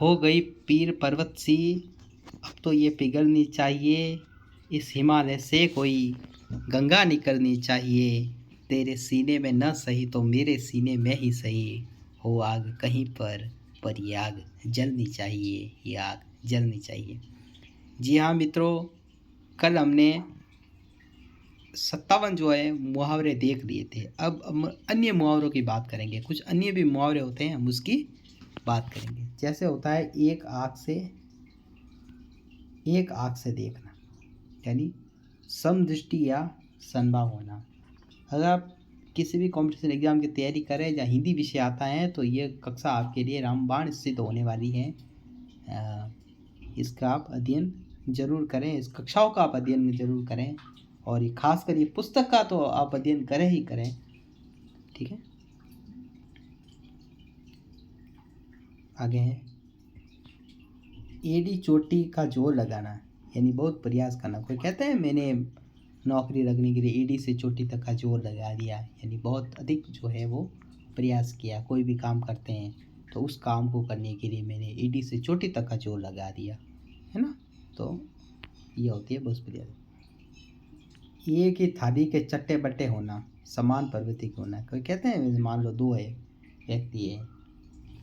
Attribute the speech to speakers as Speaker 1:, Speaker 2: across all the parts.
Speaker 1: हो गई पीर पर्वत सी, अब तो ये पिघलनी चाहिए। इस हिमालय से कोई गंगा निकलनी चाहिए। तेरे सीने में न सही तो मेरे सीने में ही सही। हो आग कहीं पर ये आग जलनी चाहिए, ये आग जलनी चाहिए। जी हाँ मित्रों, कल हमने 57 जो है मुहावरे देख लिए थे। अब हम अन्य मुहावरों की बात करेंगे। कुछ अन्य भी मुहावरे होते हैं, हम उसकी बात करेंगे। जैसे होता है एक आँख से देखना, यानी समदृष्टि या समभाव होना। अगर आप किसी भी कॉम्पिटिशन एग्जाम की तैयारी करें या हिंदी विषय आता है तो ये कक्षा आपके लिए रामबाण सिद्ध होने वाली है। इसका आप अध्ययन जरूर करें, इस कक्षाओं का आप अध्ययन जरूर करें, और ये खासकर ये पुस्तक का तो आप अध्ययन करें ही करें। ठीक है, आगे है एड़ी चोटी का जोर लगाना, यानी बहुत प्रयास करना। कोई कहते हैं मैंने नौकरी लगने के लिए एड़ी से चोटी तक का जोर लगा दिया, यानी बहुत अधिक जो है वो प्रयास किया। कोई भी काम करते हैं तो उस काम को करने के लिए मैंने एड़ी से चोटी तक का जोर लगा दिया, है ना। तो ये होती है बहुत प्रयास। एक ही थाली के चट्टे बट्टे होना, समान प्रवृत्ति के होना। कोई कहते हैं मान लो दो है व्यक्ति है,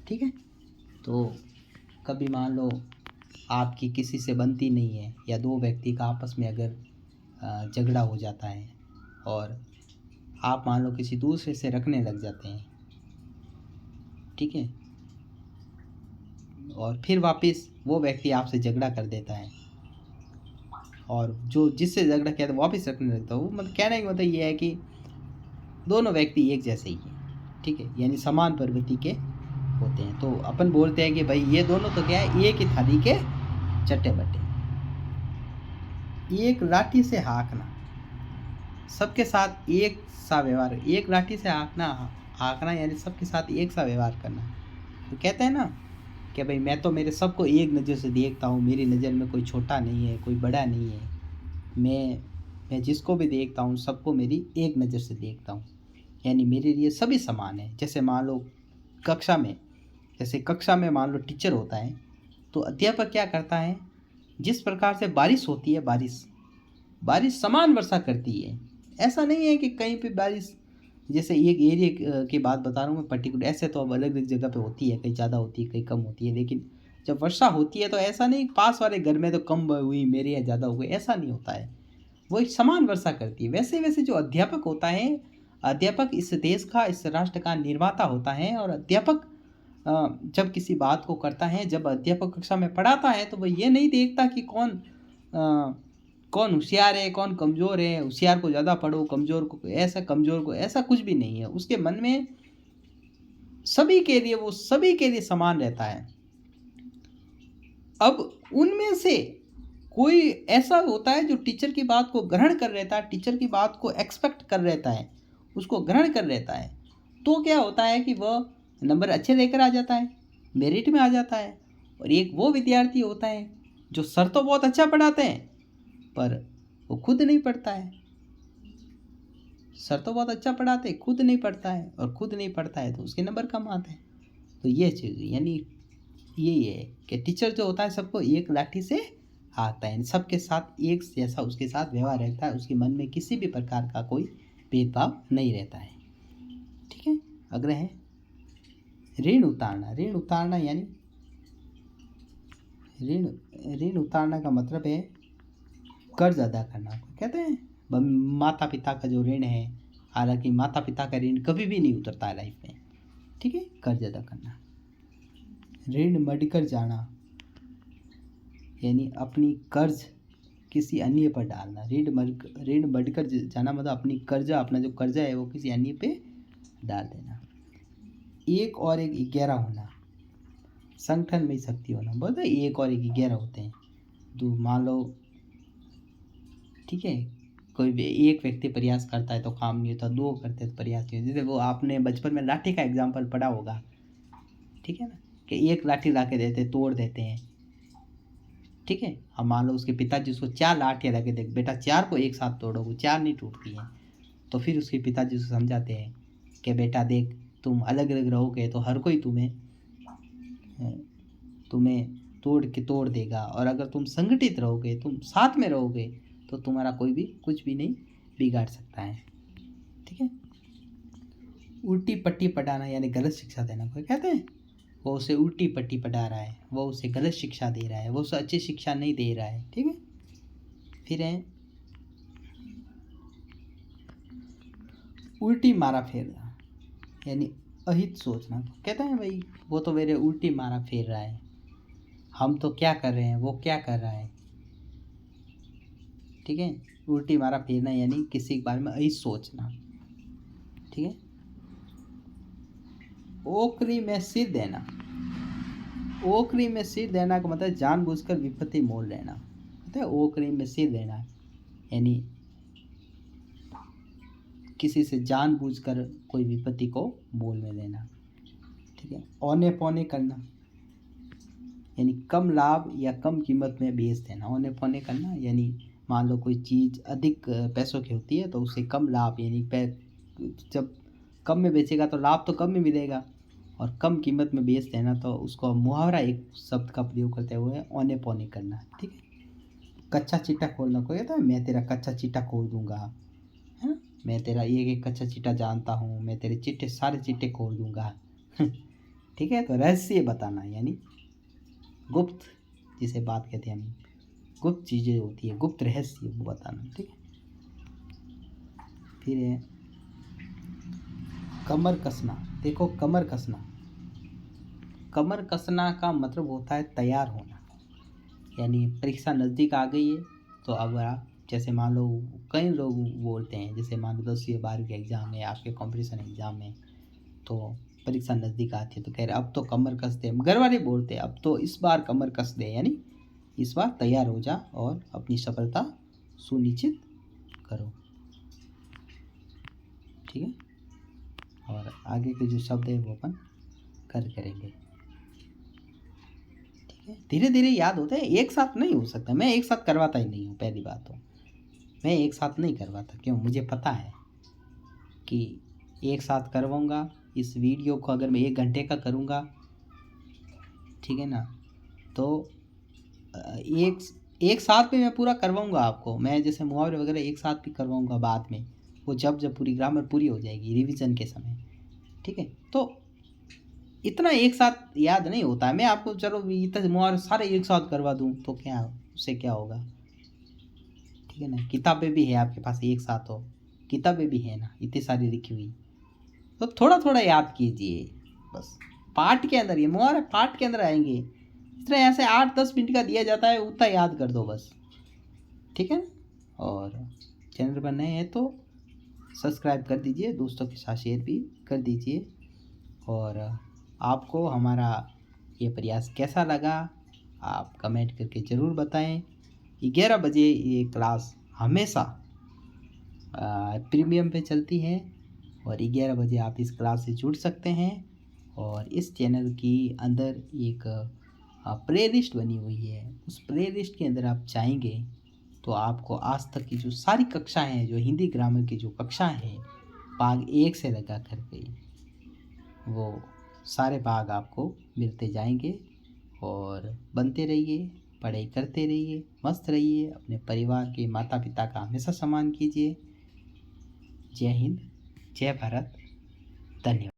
Speaker 1: ठीक है, तो कभी मान लो आपकी किसी से बनती नहीं है, या दो व्यक्ति का आपस में अगर झगड़ा हो जाता है और आप मान लो किसी दूसरे से रखने लग जाते हैं, ठीक है, और फिर वापस वो व्यक्ति आपसे झगड़ा कर देता है, और जो जिससे झगड़ा किया था वापस रखने लगता है, वो मतलब कहने का मतलब ये है कि दोनों व्यक्ति एक जैसे ही हैं, ठीक है, यानी समान प्रवृत्ति के होते हैं। तो अपन बोलते हैं कि भाई ये दोनों तो क्या है, एक ही थाली के चट्टे बट्टे। एक लाठी से हाँकना, सबके साथ एक सा व्यवहार। एक लाठी से हाँकना यानी सबके साथ एक सा व्यवहार करना। तो कहते हैं ना कि भाई मैं तो मेरे सबको एक नज़र से देखता हूँ, मेरी नज़र में कोई छोटा नहीं है, कोई बड़ा नहीं है। मैं जिसको भी देखता हूँ सबको मेरी एक नज़र से देखता हूँ, यानी मेरे लिए सभी समान है। जैसे मान लो कक्षा में मान लो टीचर होता है, तो अध्यापक क्या करता है, जिस प्रकार से बारिश होती है, बारिश समान वर्षा करती है। ऐसा नहीं है कि कहीं पे बारिश, जैसे एक एरिया की बात बता रहा हूँ मैं पर्टिकुलर, ऐसे तो अब अलग अलग जगह पे होती है, कहीं ज़्यादा होती है कहीं कम होती है, लेकिन जब वर्षा होती है तो ऐसा नहीं पास वाले घर में तो कम हुई मेरे यहाँ ज़्यादा हो गई, ऐसा नहीं होता है। वो एक समान वर्षा करती है। वैसे वैसे जो अध्यापक होता है, अध्यापक इस देश का, इस राष्ट्र का निर्माता होता है। और अध्यापक जब किसी बात को करता है, जब अध्यापक कक्षा में पढ़ाता है, तो वह ये नहीं देखता कि कौन होशियार है कौन कमज़ोर है, होशियार को ज़्यादा पढ़ो, कमज़ोर को ऐसा, कमज़ोर को ऐसा, कुछ भी नहीं है। उसके मन में सभी के लिए समान रहता है। अब उनमें से कोई ऐसा होता है जो टीचर की बात को ग्रहण कर रहता है, टीचर की बात को एक्सपेक्ट कर रहता है, उसको ग्रहण कर रहता है, तो क्या होता है कि वह नंबर अच्छे लेकर आ जाता है, मेरिट में आ जाता है। और एक वो विद्यार्थी होता है जो सर तो बहुत अच्छा पढ़ाते हैं पर वो खुद नहीं पढ़ता है। सर तो बहुत अच्छा पढ़ाते हैं, खुद नहीं पढ़ता है, और खुद नहीं पढ़ता है तो उसके नंबर कम आते हैं। तो ये चीज़ यानी यही है कि टीचर जो होता है सबको एक लाठी से हाँकता है, सबके साथ एक जैसा उसके साथ व्यवहार रहता है, उसके मन में किसी भी प्रकार का कोई भेदभाव नहीं रहता है। ठीक है, अगला है ऋण उतारना। ऋण उतारना यानी ऋण उतारना का मतलब है कर्ज अदा करना। कहते हैं माता पिता का जो ऋण है, हालांकि माता पिता का ऋण कभी भी नहीं उतरता है लाइफ में, ठीक है, कर्ज अदा करना। ऋण मढ़कर जाना यानी अपनी कर्ज किसी अन्य पर डालना। ऋण बढ़कर जाना मतलब अपनी कर्जा, अपना जो कर्जा है वो किसी अन्य पे डाल देना। एक और एक 11 होना, संगठन में शक्ति होना। बोलते एक और एक 11 होते हैं। तो मान लो, ठीक है, कोई भी एक व्यक्ति प्रयास करता है तो काम नहीं होता, दो करते हैं तो प्रयास नहीं होता। जैसे वो आपने बचपन में लाठी का एग्जाम्पल पढ़ा होगा, ठीक है ना, कि एक लाठी ला के देते, तोड़ देते हैं, ठीक है। अब मान लो उसके पिताजी उसको 4 लाठियाँ ला के दे, बेटा 4 को एक साथ तोड़ो, वो 4 नहीं टूटती हैं। तो फिर उसके पिताजी उसको समझाते हैं कि बेटा देख, तुम अलग अलग रहोगे तो हर कोई तुम्हें तुम्हें तोड़ के तोड़ देगा। और अगर तुम संगठित रहोगे, तुम साथ में रहोगे, तो तुम्हारा कोई भी कुछ भी नहीं बिगाड़ सकता है। ठीक है। उल्टी पट्टी पढ़ाना यानी गलत शिक्षा देना। कोई कहते हैं वो उसे उल्टी पट्टी पढ़ा रहा है, वो उसे गलत शिक्षा दे रहा है, वो उसे अच्छी शिक्षा नहीं दे रहा है। ठीक है। फिर है उल्टी मारा फेरना यानी अहित सोचना। कहता है भाई वो तो मेरे उल्टी मारा फेर रहा है, हम तो क्या कर रहे हैं, वो क्या कर रहा है। ठीक है। उल्टी मारा फेरना यानी किसी के बारे में अहित सोचना। ठीक है। ओखरी में सिर देना। ओखरी में सिर देना का मतलब जानबूझकर विपत्ति मोल लेना। कहते हैं ओखरी में सिर देना यानी किसी से जानबूझकर कोई विपत्ति को मोल में लेना। ठीक है। औने पौने करना यानी कम लाभ या कम कीमत में बेच देना। औने पौने करना यानी मान लो कोई चीज़ अधिक पैसों की होती है तो उसे कम लाभ यानी जब कम में बेचेगा तो लाभ तो कम में मिलेगा, और कम कीमत में बेच देना तो उसको मुहावरा एक शब्द का प्रयोग करते हुए औने पौने करना। ठीक है। कच्चा चिट्टा खोलना। कोई कहता है मैं तेरा कच्चा चिट्टा खोल दूंगा, है ना, मैं तेरा एक एक कच्चा चिट्टा जानता हूँ, मैं तेरे चिट्टे सारे चिट्टे खोल दूंगा। ठीक है। तो रहस्य बताना यानी गुप्त, जिसे बात कहते हैं हम, गुप्त चीज़ें होती है, गुप्त रहस्य वो बताना। ठीक है। फिर है कमर कसना। देखो कमर कसना, कमर कसना का मतलब होता है तैयार होना। यानी परीक्षा नज़दीक आ गई है तो अब आप जैसे मान लो कई लोग बोलते हैं, जैसे मान लो 10वीं 12वीं के एग्ज़ाम है, आपके कंपटीशन एग्ज़ाम है, तो परीक्षा नज़दीक आती है तो कह रहे अब तो कमर कस दे। घर वाले बोलते हैं अब तो इस बार कमर कस दे, यानी इस बार तैयार हो जा और अपनी सफलता सुनिश्चित करो। ठीक है। और आगे के जो शब्द है वो अपन करेंगे। ठीक है। धीरे धीरे याद होते हैं, एक साथ नहीं हो सकता। मैं एक साथ करवाता ही नहीं हूँ, पहली बात तो मैं एक साथ नहीं करवाता। क्यों? मुझे पता है कि एक साथ करवाऊँगा इस वीडियो को, अगर मैं 1 घंटे का करूँगा, ठीक है ना, तो एक साथ में मैं पूरा करवाऊँगा आपको। मैं जैसे मुहावरे वगैरह एक साथ भी करवाऊँगा बाद में, वो जब पूरी ग्रामर पूरी हो जाएगी रिवीजन के समय। ठीक है। तो इतना एक साथ याद नहीं होता है। मैं आपको चलो इतना मुहावरे सारे एक साथ करवा दूँ तो क्या, उससे क्या होगा। ठीक है ना। किताबें भी है आपके पास, एक साथ हो किताबें भी है ना इतनी सारी लिखी हुई, तो थोड़ा थोड़ा याद कीजिए बस। पाठ के अंदर, ये मुहावरे पाठ के अंदर आएंगे। इस तरह ऐसे 8-10 मिनट का दिया जाता है, उतना याद कर दो बस। ठीक है ना। और चैनल पर नए हैं तो सब्सक्राइब कर दीजिए, दोस्तों के साथ शेयर भी कर दीजिए। और आपको हमारा ये प्रयास कैसा लगा आप कमेंट करके ज़रूर बताएं। 11 बजे ये क्लास हमेशा प्रीमियम पे चलती है और 11 बजे आप इस क्लास से जुड़ सकते हैं। और इस चैनल की अंदर एक प्ले लिस्ट बनी हुई है, उस प्ले लिस्ट के अंदर आप जाएंगे तो आपको आज तक की जो सारी कक्षाएं हैं, जो हिंदी ग्रामर की जो कक्षाएं हैं भाग 1 से लगा करके, वो सारे भाग आपको मिलते जाएंगे। और बनते रहिए, पढ़ाई करते रहिए, मस्त रहिए, अपने परिवार के माता पिता का हमेशा सम्मान कीजिए। जय हिंद, जय भारत, धन्यवाद।